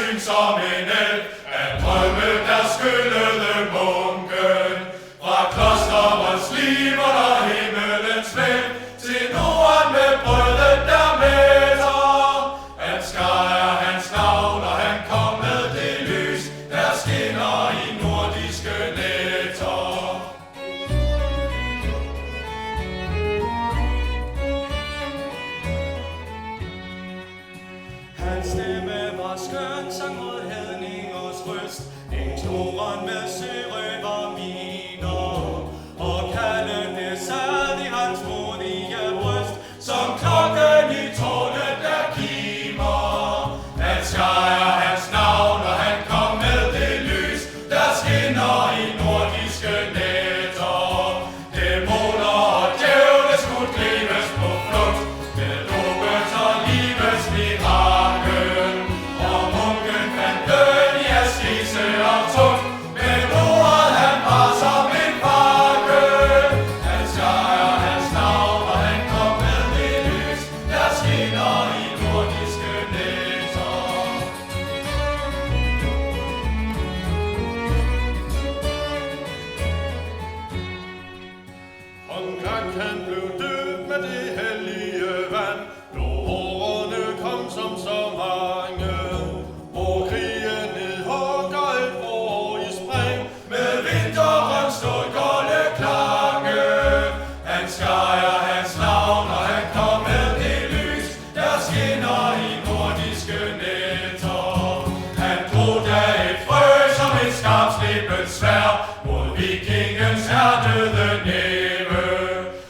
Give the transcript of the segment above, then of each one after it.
fjernsyn som en elv af drømme, der skyllede munken. Fra klosterets liv under himmelens væld til Norden med brødet, der mætter. Han skrejer hans navn, og han kom med det lys, der skinner i nordiske nætter. Hans stemme var skøn, sang mod hedningers røst, en toren med sørøverminer, og kaldene sad i hans modige bryst, som klokken i tårnet, der kimer. Han skrejer hans navn, og han kom med det lys, der skinner i nordiske nætter. Dæmoner og djævle skulle drives på flugt, med dopet og livets mirakel. Og munken fandt døden i askese og tugt, men ordet han var som en fakkel. Han skrejer hans navn, og han kom med det lys, der skinner i nordiske nætter. Omgang han blev døbt med det hellige vand, blodårene kom som så mange, hvor krigen nedhugger et år i spring, Med vinterens stålkolde klange. Han skrejer hans navn, og han kom med det lys, der skinner i nordiske nætter. Han drog da et frø som et skarpslebet sværd mod vikingens hærdede næve.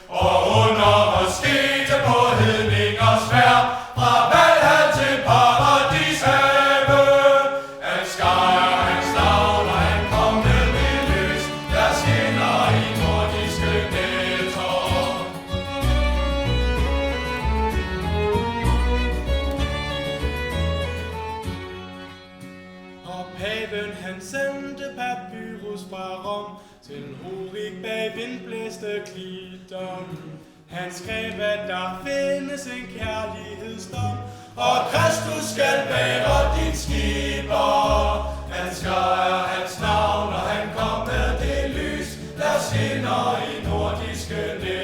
Og under skete på hedningers færd fra Valhall til Paradishave. Han skrejer hans navn, og han kom med det lys, der skinner i nordiske nætter. og paven han sendte papyrus fra Rom til Rurik bag vindblæste klitter. Han skrev, at der findes en kærlighedsdom, Og Kristus skal være dit skipper. Han skrejer hans navn, og han kom med det lys, der skinner i nordiske nætter.